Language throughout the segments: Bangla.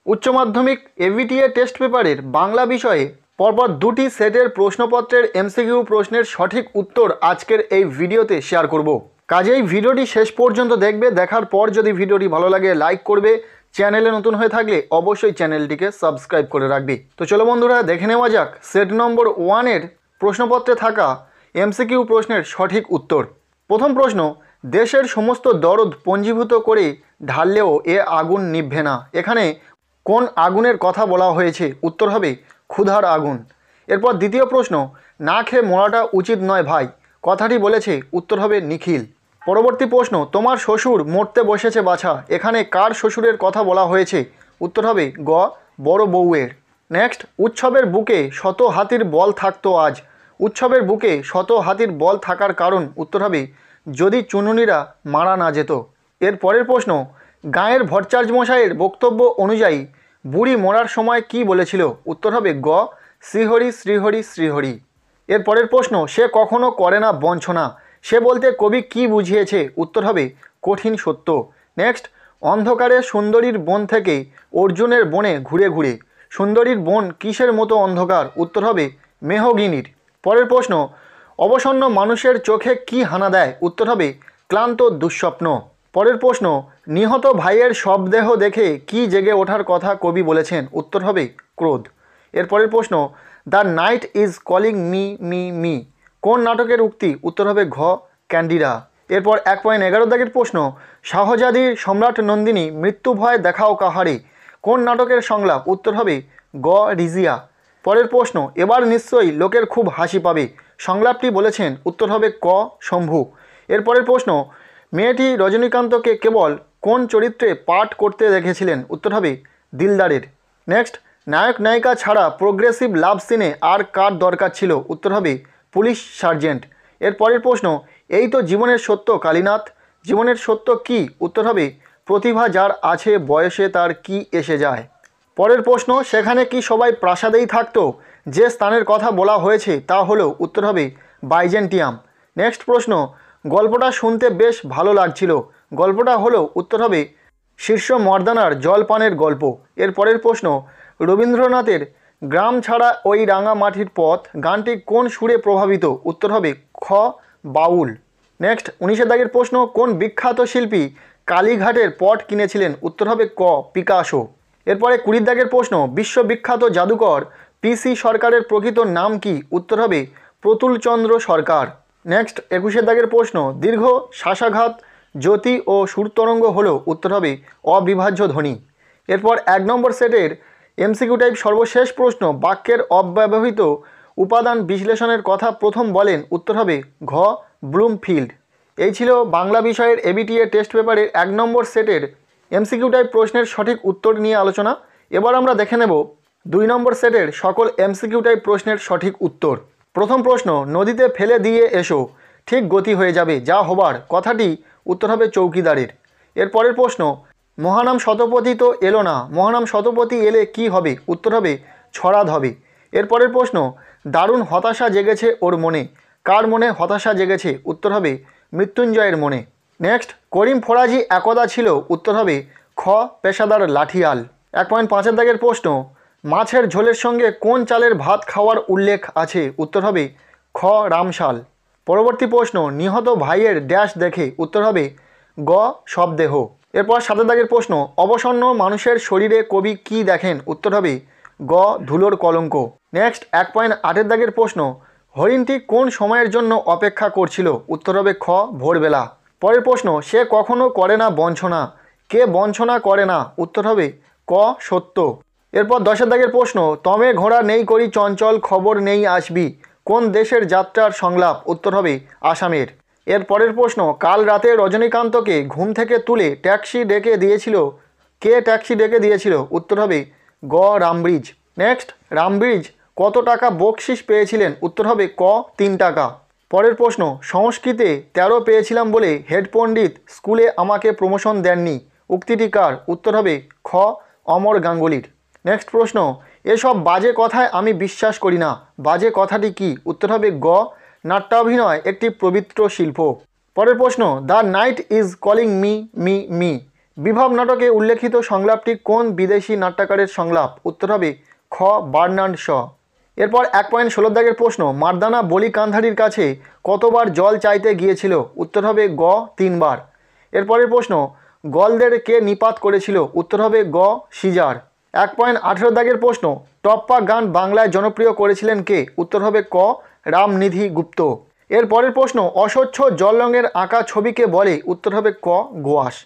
উচ্চ মাধ্যমিক এবিটিএ টেস্ট পেপারের বাংলা বিষয়ে পরপর দুটি সেটের প্রশ্নপত্রের এমসিকিউ প্রশ্নের সঠিক উত্তর আজকের এই ভিডিওতে শেয়ার করব। কাজেই ভিডিওটি শেষ পর্যন্ত দেখবে, দেখার পর যদি ভিডিওটি ভালো লাগে লাইক করবে, চ্যানেলে নতুন হয়ে থাকলে অবশ্যই চ্যানেলটিকে সাবস্ক্রাইব করে রাখবে। তো চলো বন্ধুরা, দেখে নেওয়া যাক সেট নম্বর 1-এর প্রশ্নপত্রে থাকা এমসিকিউ প্রশ্নের সঠিক উত্তর। প্রথম প্রশ্ন, দেশের সমস্ত দরদ পঞ্জীভূত করে ঢাললেও এ আগুন নিভবে না। এখানে কোন আগুনের কথা বলা হয়েছে? উত্তর হবে ক্ষুধার আগুন। এরপর দ্বিতীয় প্রশ্ন, না খেয়ে মরাটা উচিত নয় ভাই, কথাটি বলেছে? উত্তর হবে নিখিল। পরবর্তী প্রশ্ন, তোমার শ্বশুর মরতে বসেছে বাছা, এখানে কার শ্বশুরের কথা বলা হয়েছে? উত্তর হবে গ বড় বউয়ের। নেক্সট, উৎসবের বুকে শত হাতির বল থাকতো আজ, উৎসবের বুকে শত হাতির বল থাকার কারণ? উত্তর হবে যদি চুনুনিরা মারা না যেত। এর পরের প্রশ্ন, গাঁয়ের ভট্টাচার্য মশাইয়ের বক্তব্য অনুযায়ী বুড়ি মরার সময় কি বলেছিল? উত্তর হবে গ শ্রীহরি শ্রীহরি শ্রীহরি। এর পরের প্রশ্ন, সে কখনো করে না বঞ্চনা, সে বলতে কবি কি বুঝিয়েছে? উত্তর হবে কঠিন সত্য। নেক্সট, অন্ধকারে সুন্দরীর বন থেকে অর্জুনের বনে ঘুরে ঘুরে, সুন্দরীর বন কিসের মতো অন্ধকার? উত্তর হবে মেহগিনির। পরের প্রশ্ন, অবসন্ন মানুষের চোখে কি হানা দেয়? উত্তর হবে ক্লান্ত দুঃস্বপ্ন। পরের প্রশ্ন, নিহত ভাইয়ের শবদেহ দেখে কি জেগে ওঠার কথা কবি বলেছেন? উত্তর হবে ক্রোধ। এর পরের প্রশ্ন, the night is calling me me me, কোন নাটকের উক্তি? উত্তর হবে ঘ ক্যান্ডিডা। এরপর 1.11 দাগের প্রশ্ন, শাহজাদির সম্রাট নন্দিনী মৃত্যু ভয় দেখাও কাহারে, কোন নাটকের সংলাপ? উত্তর হবে গ রিজিয়া। পরের প্রশ্ন, এবার নিশ্চয়ই লোকের খুব হাসি পাবে, সংলাপটি বলেছেন? উত্তর হবে ক শম্ভু। এরপরের প্রশ্ন, মেয়েটি রজনীকান্তকে কেবল কোন চরিত্রে পাঠ করতে দেখেছিলেন? উত্তর হবে দিলদারের। নেক্সট, নায়ক নায়িকা ছাড়া প্রোগ্রেসিভ লাভ সিনে আর কার দরকার ছিল? উত্তর হবে পুলিশ সার্জেন্ট। এর পরের প্রশ্ন, এই তো জীবনের সত্য কালীনাথ, জীবনের সত্য কি? উত্তর হবে প্রতিভা যার আছে বয়সে তার কি এসে যায়। পরের প্রশ্ন, সেখানে কি সবাই প্রাসাদেই থাকতো? যে স্থানের কথা বলা হয়েছে তা হলো? উত্তর হবে বাইজেন্টিয়াম। নেক্সট প্রশ্ন, গল্পটা শুনতে বেশ ভালো লাগছিল, গল্পটা হলো? উত্তর হবে শীর্ষ মর্দানার জলপানের গল্প। এর পরের প্রশ্ন, রবীন্দ্রনাথের গ্রাম ছাড়া ওই রাঙা মাটির পথ গানটি কোন সুরে প্রভাবিত? উত্তর হবে খ বাউল। নেক্সট 19 দাগের প্রশ্ন, কোন বিখ্যাত শিল্পী কালীঘাটের পট কিনেছিলেন? উত্তর হবে ক পিকাসো। এরপরে 20 দাগের প্রশ্ন, বিশ্ববিখ্যাত জাদুকর পিসি সরকারের প্রকৃত নাম কি? উত্তর হবে প্রতুলচন্দ্র সরকার। নেক্সট 21 দাগের প্রশ্ন, দীর্ঘ শ্বাসাঘাত জ্যোতি ও সুরতরঙ্গ হলো? উত্তর হবে অবিভাজ্য ধ্বনি। এরপর 1 নম্বর সেটের এমসিকিউ টাইপ সর্বশেষ প্রশ্ন, বাক্যের অব্যবহৃত উপাদান বিশ্লেষণের কথা প্রথম বলেন? উত্তর হবে ঘ ব্লুমফিল্ড। এই ছিল বাংলা বিষয়ের এবিটিএ টেস্ট পেপারের 1 নম্বর সেটের এমসিকিউ টাইপ প্রশ্নের সঠিক উত্তর নিয়ে আলোচনা। এবার আমরা দেখে নেব 2 নম্বর সেটের সকল এমসিকিউ টাইপ প্রশ্নের সঠিক উত্তর। প্রথম প্রশ্ন, নদীতে ফেলে দিয়ে এসো, ঠিক গতি হয়ে যাবে, যা হবার, কথাটি? উত্তর হবে চৌকিদারের। এর পরের প্রশ্ন, মহানাম শতপথী তো এলো না, মহানাম শতপথী এলে কি হবে? উত্তর হবে ছড়াদ হবে। এর পরের প্রশ্ন, দারুণ হতাশা জেগেছে ওর মনে, কার মনে হতাশা জেগেছে? উত্তর হবে মৃত্যুঞ্জয়ের মনে। নেক্সট, করিম ফরাজি একদা ছিল? উত্তর হবে খ পেশাদার লাঠিয়াল। 1.5 দাগের প্রশ্ন, মাছের ঝোলের সঙ্গে কোন চালের ভাত খাওয়ার উল্লেখ আছে? উত্তর হবে খ রামশাল। পরবর্তী প্রশ্ন, নিহত ভাইয়ের ড্যাশ দেখে? উত্তর হবে গ শবদেহ। এরপর 7 দাগের প্রশ্ন, অবসন্ন মানুষের শরীরে কবি কি দেখেন? উত্তর হবে গ ধুলোর কলঙ্ক। নেক্সট 1.8 দাগের প্রশ্ন, হরিণটি কোন সময়ের জন্য অপেক্ষা করছিল? উত্তর হবে খ ভোরবেলা। পরের প্রশ্ন, সে কখনো করে না বঞ্চনা, কে বঞ্চনা করে না? উত্তর হবে ক সত্য। এরপর 10 দাগের প্রশ্ন, তমে ঘোড়া নেই করি চঞ্চল, খবর নেই আসবি, কোন দেশের যাত্রার সংলাপ? উত্তর হবে আসামের। এর পরের প্রশ্ন, কাল রাতে রজনীকান্তকে ঘুম থেকে তুলে ট্যাক্সি ডেকে দিয়েছিল, কে ট্যাক্সি ডেকে দিয়েছিল? উত্তর হবে গ রামব্রিজ। নেক্সট, রামব্রিজ কত টাকা বকশিস পেয়েছিলেন? উত্তর হবে ক 3 টাকা। পরের প্রশ্ন, সংস্কৃতে 13 পেয়েছিলাম বলে হেড পণ্ডিত স্কুলে আমাকে প্রমোশন দেননি, উক্তিটি কার? উত্তর হবে খ অমর গাঙ্গুলির। নেক্সট প্রশ্ন, এসব বাজে কথায় আমি বিশ্বাস করি না, বাজে কথাটি কি? উত্তর হবে গ নাট্যাভিনয় একটি পবিত্র শিল্প। পরের প্রশ্ন, the night is calling me me me, বিভব নাটকে উল্লেখিত সংলাপটি কোন বিদেশি নাট্যকারের সংলাপ? উত্তর হবে খ বার্নার্ড শ। এরপর 1.16 দাগের প্রশ্ন, মারদানা বলি কান্ধারির কাছে কতবার জল চাইতে গিয়েছিল? উত্তর হবে গ 3 বার। এরপরের প্রশ্ন, গলদের কে নিপাত করেছিল? উত্তর হবে গ সিজার। 1.18 দাগের প্রশ্ন, টপ্পা গান বাংলায় জনপ্রিয় করেছিলেন কে? উত্তর হবে ক রামনিধি গুপ্ত। এর পরের প্রশ্ন, অস্বচ্ছ জল রঙের আঁকা ছবিকে বলে? উত্তর হবে ক গোয়াশ।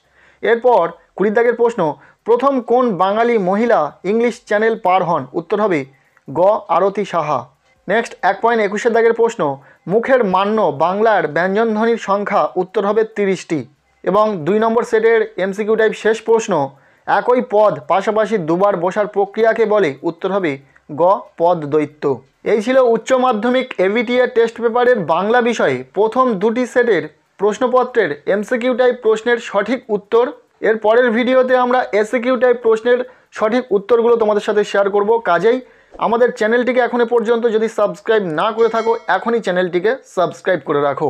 এরপর 20 দাগের প্রশ্ন, প্রথম কোন বাঙালি মহিলা ইংলিশ চ্যানেল পার হন? উত্তর হবে গ আরতি সাহা। নেক্সট 1.21 দাগের প্রশ্ন, মুখের মান্য বাংলার ব্যঞ্জনধ্বনির সংখ্যা? উত্তর হবে 30টি। এবং 2 নম্বর সেটের এমসিকিউ টাইপ শেষ প্রশ্ন, একই পদ পাশাপাশি দুবার বসার প্রক্রিয়াকে বলে? উত্তর হবে গ পদ দ্বৈত। এই ছিল উচ্চ মাধ্যমিক এভিটিএ টেস্ট পেপারের বাংলা বিষয়ে প্রথম দুটি সেটের প্রশ্নপত্রের এমসিকিউ টাইপ প্রশ্নের সঠিক উত্তর। এর পরের ভিডিওতে আমরা এসিকিউ টাইপ প্রশ্নের সঠিক উত্তরগুলো তোমাদের সাথে শেয়ার করব। কাজেই আমাদের চ্যানেলটিকে এখনো পর্যন্ত যদি সাবস্ক্রাইব না করে থাকো, এখনই চ্যানেলটিকে সাবস্ক্রাইব করে রাখো।